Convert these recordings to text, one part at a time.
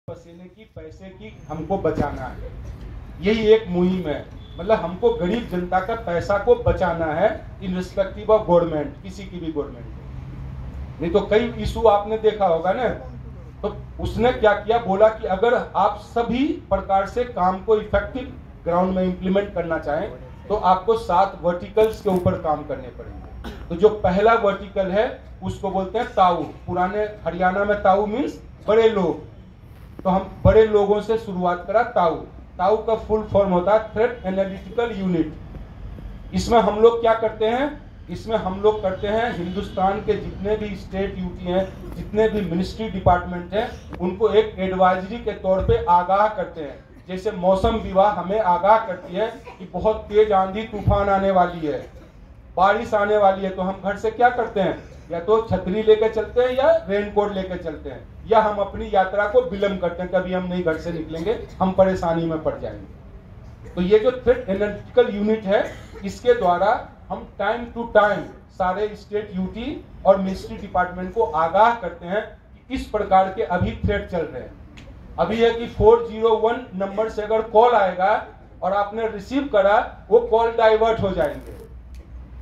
पसीने की पैसे की हमको बचाना है। यही एक मुहिम है, मतलब हमको गरीब जनता का पैसा को बचाना है इन रिस्पेक्टिव ऑफ गवर्नमेंट, किसी की भी गवर्नमेंट। नहीं तो कई इशू आपने देखा होगा ना, तो उसने क्या किया, बोला कि अगर आप सभी प्रकार से काम को इफेक्टिव ग्राउंड में इंप्लीमेंट करना चाहें तो आपको 7 वर्टिकल्स के ऊपर काम करने पड़ेंगे। तो जो पहला वर्टिकल है उसको बोलते हैं ताऊ। पुराने हरियाणा में ताऊ मीन्स बड़े लोग, तो हम बड़े लोगों से शुरुआत करा। ताऊ, ताऊ का फुल फॉर्म होता है थ्रेट एनालिटिकल यूनिट। इसमें हम लोग क्या करते हैं, इसमें हम लोग करते हैं हिंदुस्तान के जितने भी स्टेट यूटी हैं, जितने भी मिनिस्ट्री डिपार्टमेंट हैं, उनको एक एडवाइजरी के तौर पे आगाह करते हैं। जैसे मौसम विभाग हमें आगाह करती है कि बहुत तेज आंधी तूफान आने वाली है, बारिश आने वाली है, तो हम घर से क्या करते हैं, या तो छतरी लेके चलते हैं या रेनकोट लेके चलते हैं, या हम अपनी यात्रा को विलंब करते हैं, कभी हम नहीं घर से निकलेंगे, हम परेशानी में पड़ जाएंगे। तो ये जो थ्रेट एनालिटिकल यूनिट है, इसके द्वारा हम टाइम टू टाइम सारे स्टेट यूटी और मिनिस्ट्री डिपार्टमेंट को आगाह करते हैं कि इस प्रकार के अभी थ्रेट चल रहे हैं। अभी है कि 401 नंबर से अगर कॉल आएगा और आपने रिसीव करा, वो कॉल डाइवर्ट हो जाएंगे।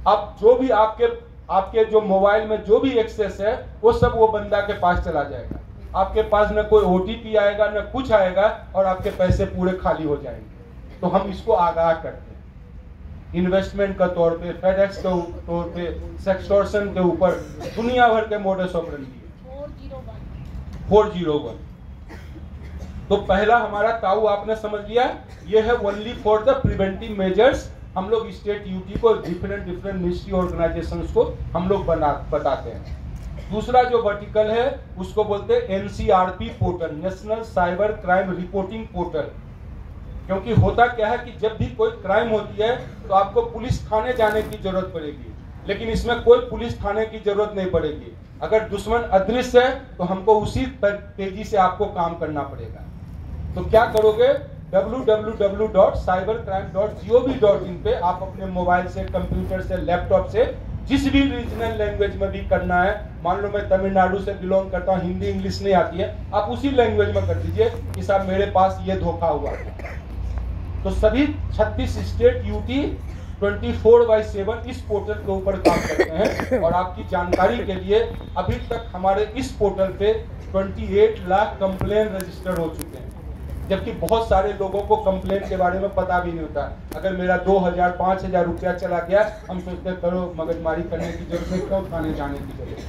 अब जो भी आपके जो मोबाइल में जो भी एक्सेस है वो सब वो बंदा के पास चला जाएगा। आपके पास न कोई ओटीपी आएगा न कुछ आएगा, और आपके पैसे पूरे खाली हो जाएंगे। तो हम इसको आगाह करते हैं इन्वेस्टमेंट का तौर पे, फेडेक्स के तौर पे, सेक्सटॉर्शन के ऊपर दुनिया भर के मोडस ऑपरेंडी है। 401। तो पहला हमारा ताऊ आपने समझ लिया, ये है only for the preventive measures. हम लोग स्टेट यूटी को डिफरेंट मिनिस्ट्री ऑर्गेनाइजेशंस को हम लोग बताते हैं। दूसरा जो वर्टिकल है उसको बोलते हैं NCRP portal, national cyber crime reporting portal. क्योंकि होता क्या है कि जब भी कोई क्राइम होती है तो आपको पुलिस थाने जाने की जरूरत पड़ेगी, लेकिन इसमें कोई पुलिस थाने की जरूरत नहीं पड़ेगी। अगर दुश्मन अदृश्य है तो हमको उसी तेजी से आपको काम करना पड़ेगा। तो क्या करोगे, www.cybercrime.gov.in पे आप अपने मोबाइल से, कंप्यूटर से, लैपटॉप से, जिस भी रीजनल लैंग्वेज में भी करना है, मान लो मैं तमिलनाडु से बिलोंग करता हूँ, हिंदी इंग्लिश नहीं आती है, आप उसी लैंग्वेज में कर दीजिए कि साहब मेरे पास ये धोखा हुआ है। तो सभी 36 स्टेट यूटी 24/7 इस पोर्टल के ऊपर काम करते हैं। और आपकी जानकारी के लिए अभी तक हमारे इस पोर्टल पे 28 लाख कंप्लेन रजिस्टर हो चुके हैं, जबकि बहुत सारे लोगों को कंप्लेन के बारे में पता भी नहीं होता। अगर मेरा 2000-5000 रुपया चला गया, हम सोचते करो मगजमारी करने की जरूरत नहीं, क्यों थाने जाने की जरूरत है।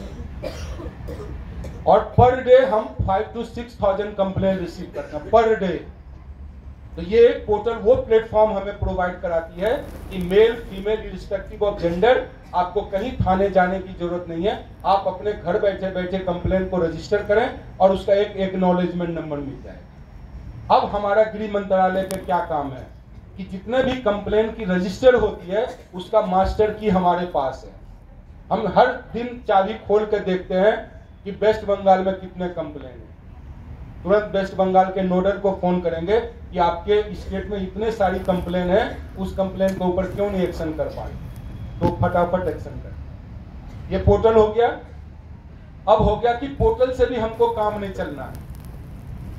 और पर डे हम 5 to 6,000 कंप्लेन रिसीव करते हैं पर डे। तो ये एक पोर्टल वो प्लेटफॉर्म हमें प्रोवाइड कराती है कि male female irrespective of gender, आपको कहीं थाने जाने की जरूरत नहीं है। आप अपने घर बैठे बैठे कंप्लेन को रजिस्टर करें और उसका एक एक्नॉलेजमेंट नंबर मिल जाए। अब हमारा गृह मंत्रालय का क्या काम है कि जितने भी कंप्लेन की रजिस्टर होती है उसका मास्टर की हमारे पास है। हम हर दिन चाबी खोल कर देखते हैं कि वेस्ट बंगाल में कितने कंप्लेन हैं। तुरंत वेस्ट बंगाल के नोडल को फोन करेंगे कि आपके स्टेट में इतने सारी कंप्लेन है, उस कंप्लेन के ऊपर क्यों नहीं एक्शन कर पाए, तो फटाफट एक्शन कर। ये पोर्टल हो गया। अब हो गया कि पोर्टल से भी हमको काम नहीं चलना है,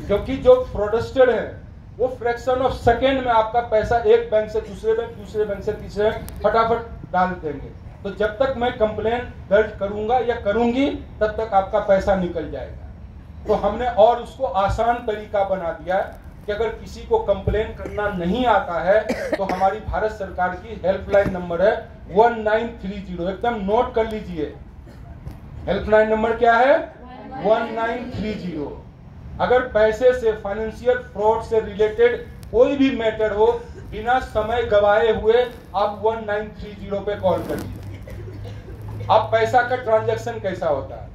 क्योंकि जो फ्रॉडस्टर है वो फ्रैक्शन ऑफ सेकेंड में आपका पैसा एक बैंक से दूसरे बैंक, दूसरे बैंक से तीसरे बैंक फटाफट डाल देंगे। तो जब तक मैं कंप्लेन दर्ज करूंगा या करूंगी तब तक आपका पैसा निकल जाएगा। तो हमने और उसको आसान तरीका बना दिया कि अगर किसी को कंप्लेन करना नहीं आता है तो हमारी भारत सरकार की हेल्पलाइन नंबर है 1930, एकदम नोट कर लीजिए। हेल्पलाइन नंबर क्या है, 1930। अगर पैसे से, फाइनेंशियल फ्रॉड से रिलेटेड कोई भी मैटर हो, बिना समय गवाए हुए आप 1930 पे कॉल कर दीजिए। अब पैसा का ट्रांजैक्शन कैसा होता है,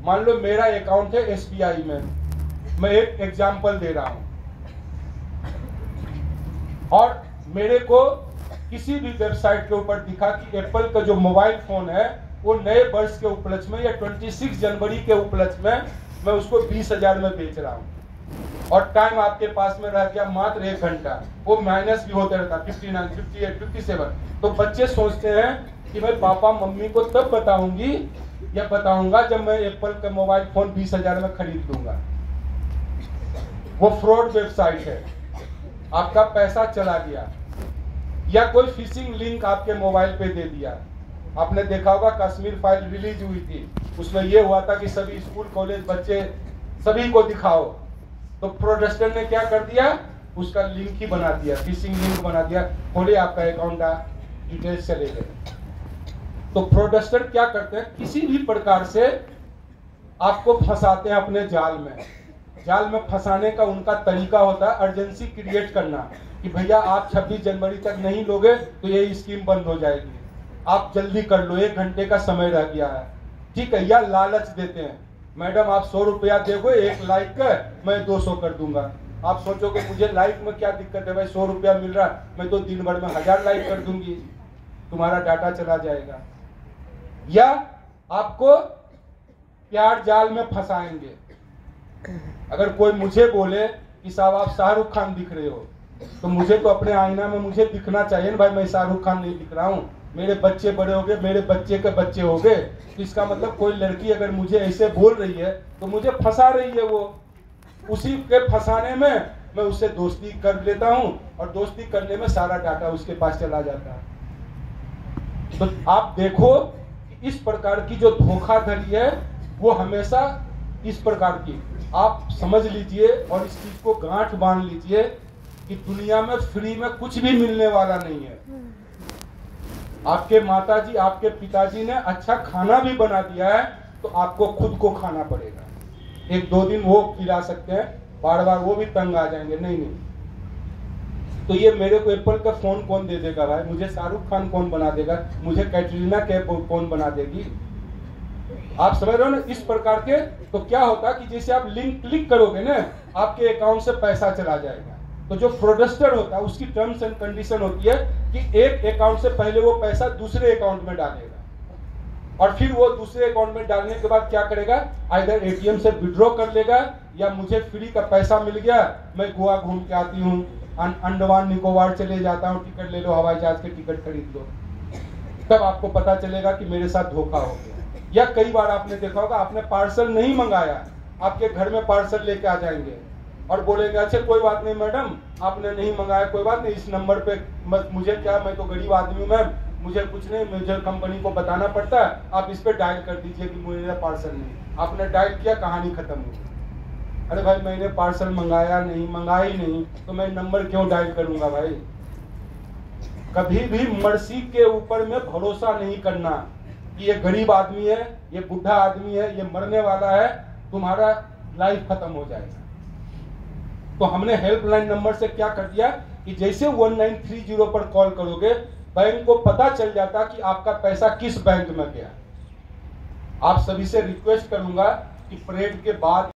मान लो मेरा अकाउंट है एसबीआई में, मैं एक एग्जांपल दे रहा हूं, और मेरे को किसी भी वेबसाइट के ऊपर दिखा कि एप्पल का जो मोबाइल फोन है वो नए वर्ष के उपलक्ष्य में या 26 जनवरी के उपलक्ष्य में मैं उसको 20,000 में बेच रहा हूँ, और टाइम आपके पास में रह गया मात्र 1 घंटा, वो माइनस भी होते रहता 59, 58, 57। तो बच्चे सोचते हैं कि मैं पापा मम्मी को तब बताऊंगी या बताऊंगा जब मैं एप्पल का मोबाइल फोन 20,000 में खरीद लूंगा। वो फ्रॉड वेबसाइट है, आपका पैसा चला गया, या कोई फिशिंग लिंक आपके मोबाइल पे दे दिया। आपने देखा होगा कश्मीर फाइल रिलीज हुई थी, उसमें ये हुआ था कि सभी स्कूल कॉलेज बच्चे सभी को दिखाओ, तो फ्रॉडस्टर ने क्या कर दिया, उसका लिंक ही बना दिया, फिशिंग लिंक बना दिया, खोले आपका अकाउंट का डिटेल्स चले गए। तो फ्रॉडस्टर क्या करते हैं, किसी भी प्रकार से आपको फंसाते हैं अपने जाल में। जाल में फंसाने का उनका तरीका होता है अर्जेंसी क्रिएट करना, कि भैया आप 26 जनवरी तक नहीं लोगे तो ये स्कीम बंद हो जाएगी, आप जल्दी कर लो, 1 घंटे का समय रह गया है, ठीक है। या लालच देते हैं, मैडम आप 100 रुपया दोगे 1 लाइक का, मैं 200 कर दूंगा। आप सोचोगे मुझे लाइक में क्या दिक्कत है भाई, 100 रुपया मिल रहा, मैं तो दिन भर में 1000 लाइक कर दूंगी, तुम्हारा डाटा चला जाएगा। या आपको प्यार जाल में फंसाएंगे। अगर कोई मुझे बोले कि साहब आप शाहरुख खान दिख रहे हो, तो मुझे तो अपने आईना में मुझे दिखना चाहिए ना भाई, मैं शाहरुख खान नहीं दिख रहा हूँ, मेरे बच्चे बड़े हो गए, मेरे बच्चे के बच्चे हो गए, तो इसका मतलब कोई लड़की अगर मुझे ऐसे बोल रही है तो मुझे फंसा रही है। वो उसी के फंसाने में मैं उससे दोस्ती कर लेता हूँ, और दोस्ती करने में सारा डाटा उसके पास चला जाता है। तो आप देखो कि इस प्रकार की जो धोखाधड़ी है वो हमेशा इस प्रकार की, आप समझ लीजिए और इस चीज को गांठ बांध लीजिए कि दुनिया में फ्री में कुछ भी मिलने वाला नहीं है। आपके माताजी आपके पिताजी ने अच्छा खाना भी बना दिया है तो आपको खुद को खाना पड़ेगा। 1-2 दिन वो खिला सकते हैं, बार बार वो भी तंग आ जाएंगे, नहीं। तो ये मेरे को एप्पल का फोन कौन दे देगा भाई, मुझे शाहरुख खान कौन बना देगा, मुझे कैटरीना कैफ कौन बना देगी। आप समझ रहे हो ना इस प्रकार के। तो क्या होता कि जैसे आप लिंक क्लिक करोगे ना, आपके अकाउंट से पैसा चला जाएगा। तो जो फ्रॉडस्टर होता है उसकी टर्म्स एंड कंडीशन होती है कि एक अकाउंट से पहले वो पैसा दूसरे अकाउंट में डालेगा, और फिर वो दूसरे अकाउंट में डालने के बाद क्या करेगा, आइदर एटीएम से विड्रॉ कर लेगा, या मुझे फ्री का पैसा मिल गया, मैं गोवा घूम के आती हूँ, अंडमान निकोबार चले जाता हूँ, टिकट ले लो, हवाई जहाज के टिकट खरीद लो, तब आपको पता चलेगा कि मेरे साथ धोखा हो गया। या कई बार आपने देखा होगा, आपने पार्सल नहीं मंगाया, आपके घर में पार्सल लेके आ जाएंगे और बोलेंगे अच्छा कोई बात नहीं मैडम, आपने नहीं मंगाया, कोई बात नहीं, इस नंबर पे मुझे क्या, मैं तो गरीब आदमी हूँ मैम, मुझे कुछ नहीं, मुझे कंपनी को बताना पड़ता है, आप इस पे डायल कर दीजिए कि मेरा पार्सल नहीं। आपने डायल किया, कहानी खत्म हो गई। अरे भाई मैंने पार्सल मंगाया नहीं, मंगाई नहीं, तो मैं नंबर क्यों डायल करूंगा भाई। कभी भी मर्सी के ऊपर में भरोसा नहीं करना कि ये गरीब आदमी है, ये बुढ़ा आदमी है, ये मरने वाला है, तुम्हारा लाइफ खत्म हो जाएगा। तो हमने हेल्पलाइन नंबर से क्या कर दिया कि जैसे 1930 पर कॉल करोगे, बैंक को पता चल जाता कि आपका पैसा किस बैंक में गया। आप सभी से रिक्वेस्ट करूंगा कि परेड के बाद